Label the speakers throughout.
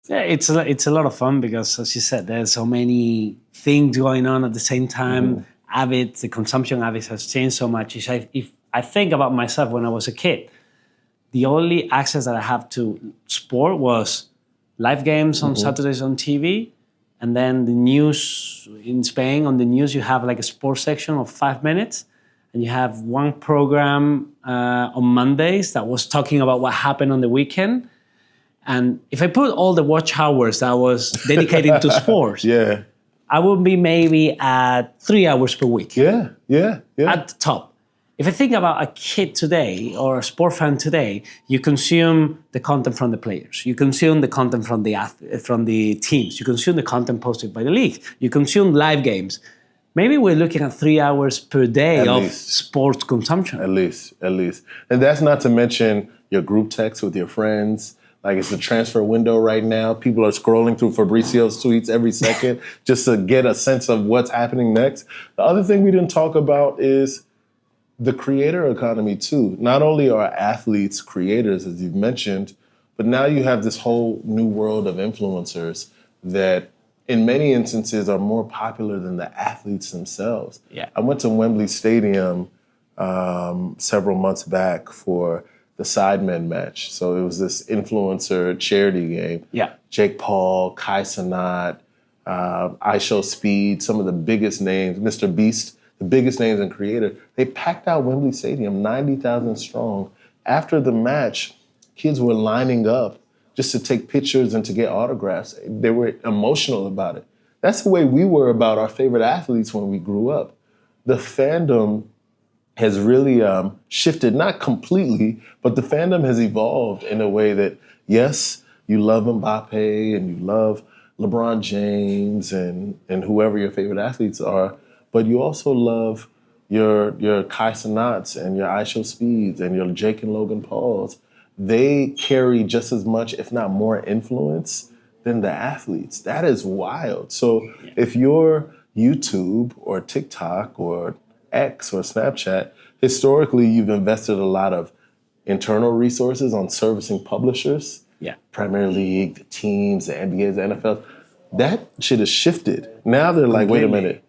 Speaker 1: Yeah, it's a lot of fun because, as you said, there's so many things going on at the same time. Habits, the consumption habits has changed so much. If I think about myself when I was a kid, the only access that I have to sport was live games on Saturdays on TV, and then the news in Spain. On the news, you have like a sports section of 5 minutes, and you have one program on Mondays that was talking about what happened on the weekend. And if I put all the watch hours that I was dedicated to sports, I would be maybe at 3 hours per week.
Speaker 2: Yeah.
Speaker 1: At the top. If I think about a kid today or a sport fan today, you consume the content from the players. You consume the content from the teams. You consume the content posted by the league. You consume live games. Maybe we're looking at 3 hours per day of sports consumption.
Speaker 2: At least. And that's not to mention your group text with your friends. Like, it's the transfer window right now. People are scrolling through Fabrizio's tweets every second just to get a sense of what's happening next. The other thing we didn't talk about is the creator economy too. Not only are athletes creators, as you've mentioned, but now you have this whole new world of influencers that in many instances are more popular than the athletes themselves.
Speaker 1: Yeah.
Speaker 2: I went to Wembley Stadium several months back for the Sidemen match. So it was this influencer charity game.
Speaker 1: Yeah.
Speaker 2: Jake Paul, Kai Cenat, I Show Speed, some of the biggest names, Mr. Beast, the biggest names in creator. They packed out Wembley Stadium, 90,000 strong. After the match, kids were lining up just to take pictures and to get autographs. They were emotional about it. That's the way we were about our favorite athletes when we grew up. The fandom has really shifted, not completely, but the fandom has evolved in a way that, yes, you love Mbappe and you love LeBron James and whoever your favorite athletes are, but you also love your Kai Cenats and your I Show Speeds and your Jake and Logan Pauls. They carry just as much, if not more, influence than the athletes. That is wild. So if you're YouTube or TikTok or X or Snapchat, historically you've invested a lot of internal resources on servicing publishers, Premier League, the teams, the NBAs, the NFL. That shit has shifted. Now they're like, wait a minute,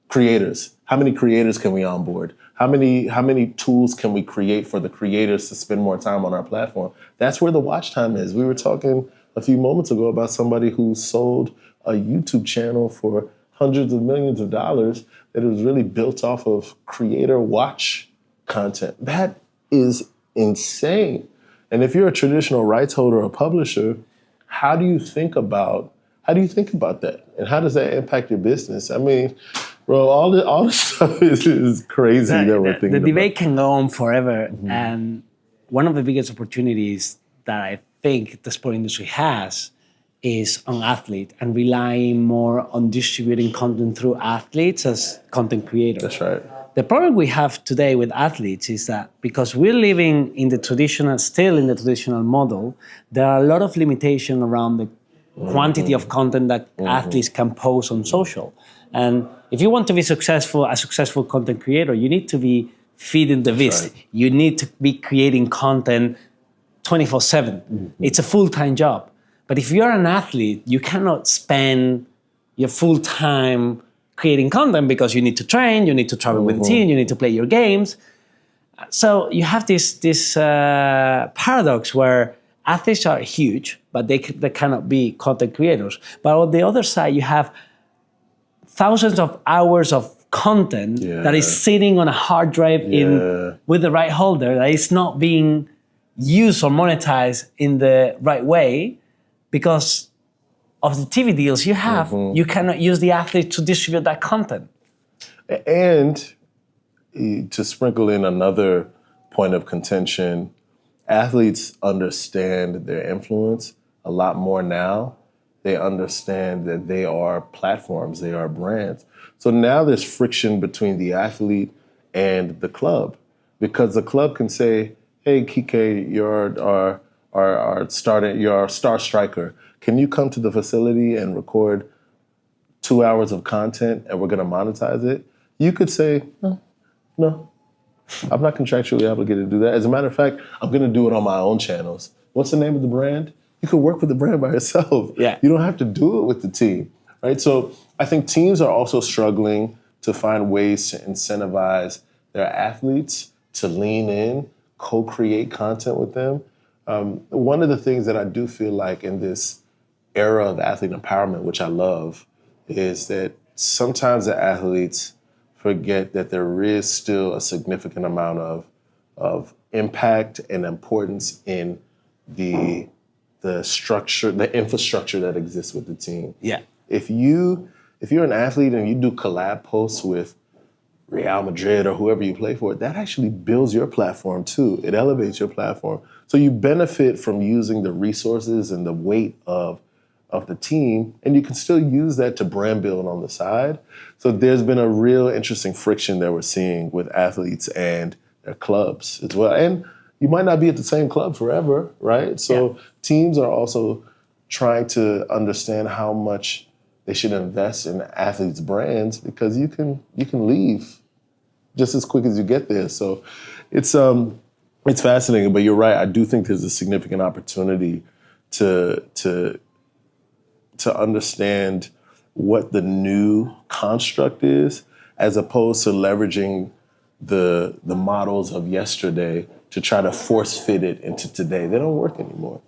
Speaker 2: creators. How many creators can we onboard? How many tools can we create for the creators to spend more time on our platform? That's where the watch time is. We were talking a few moments ago about somebody who sold a YouTube channel for hundreds of millions of dollars that was really built off of creator watch content. That is insane. And if you're a traditional rights holder or publisher, how do you think about that? And how does that impact your business? I mean, bro, all this stuff is crazy that we're thinking about.
Speaker 1: The debate can go on forever. And one of the biggest opportunities that I think the sport industry has is on athlete and relying more on distributing content through athletes as content creators.
Speaker 2: That's right.
Speaker 1: The problem we have today with athletes is that because we're living still in the traditional model, there are a lot of limitations around the quantity of content that athletes can post on social. And if you want to be a successful content creator, you need to be feeding the beast. Right. You need to be creating content 24/7. It's a full-time job. But if you're an athlete, you cannot spend your full time creating content because you need to train, you need to travel with the team, you need to play your games. So you have this paradox where athletes are huge, but they cannot be content creators. But on the other side, you have thousands of hours of content that is sitting on a hard drive with the right holder that is not being used or monetized in the right way. Because of the TV deals you have, you cannot use the athlete to distribute that content.
Speaker 2: And to sprinkle in another point of contention, athletes understand their influence a lot more now. They understand that they are platforms, they are brands. So now there's friction between the athlete and the club, because the club can say, hey, Kike, you're our star striker. Can you come to the facility and record 2 hours of content and we're going to monetize it? You could say, no, I'm not contractually obligated to do that. As a matter of fact, I'm going to do it on my own channels. What's the name of the brand? you can work with the brand by yourself.
Speaker 1: Yeah.
Speaker 2: You don't have to do it with the team, right? So I think teams are also struggling to find ways to incentivize their athletes to lean in, co-create content with them. One of the things that I do feel like in this era of athlete empowerment, which I love, is that sometimes the athletes forget that there is still a significant amount of impact and importance in the structure, the infrastructure that exists with the team.
Speaker 1: Yeah.
Speaker 2: If you're an athlete and you do collab posts with Real Madrid or whoever you play for, that actually builds your platform too. It elevates your platform. So you benefit from using the resources and the weight of the team, and you can still use that to brand build on the side. So there's been a real interesting friction that we're seeing with athletes and their clubs as well. And you might not be at the same club forever, right? So teams are also trying to understand how much they should invest in athletes' brands, because you can leave just as quick as you get there. So it's fascinating, but you're right. I do think there's a significant opportunity to understand what the new construct is, as opposed to leveraging the models of yesterday to try to force fit it into today. They don't work anymore.